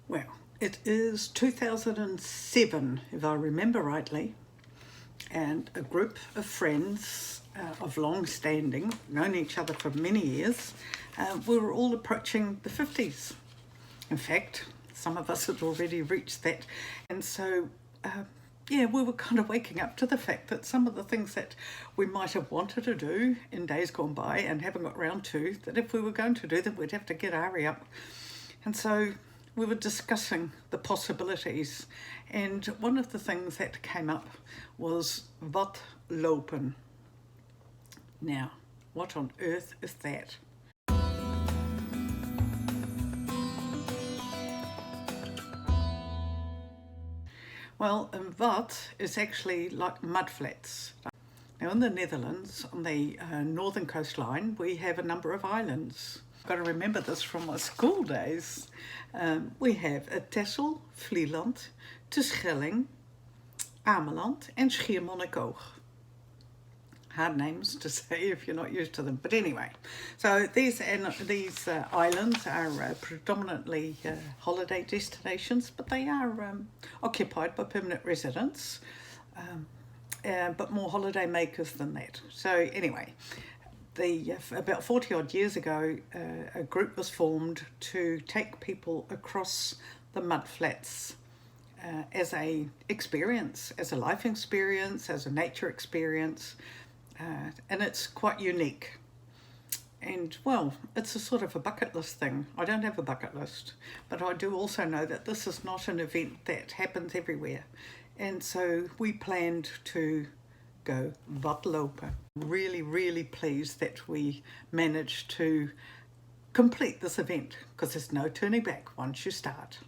Well, it is 2007, if I remember rightly, and a group of friends of long standing, known each other for many years, we were all approaching the 50s. In fact, some of us had already reached that. And so, we were kind of waking up to the fact that some of the things that we might have wanted to do in days gone by and haven't got round to, that if we were going to do them, we'd have to get Ari up. And so we were discussing the possibilities, and one of the things that came up was Wadlopen. Now, what on earth is that? Well, Wad is actually like mudflats. Now in the Netherlands, on the northern coastline, we have a number of islands. I've got to remember this from my school days. We have Texel, Vlieland, Terschelling, Ameland and Schiermonnikoog. Hard names to say if you're not used to them, but anyway. So these islands are predominantly holiday destinations, but they are occupied by permanent residents, but more holiday makers than that. So anyway, about 40 odd years ago, a group was formed to take people across the mudflats as a experience, as a life experience, as a nature experience. And it's quite unique, and well, it's a sort of a bucket list thing. I don't have a bucket list, but I do also know that this is not an event that happens everywhere, and so we planned to go Wadlopen. Really pleased that we managed to complete this event, because there's no turning back once you start.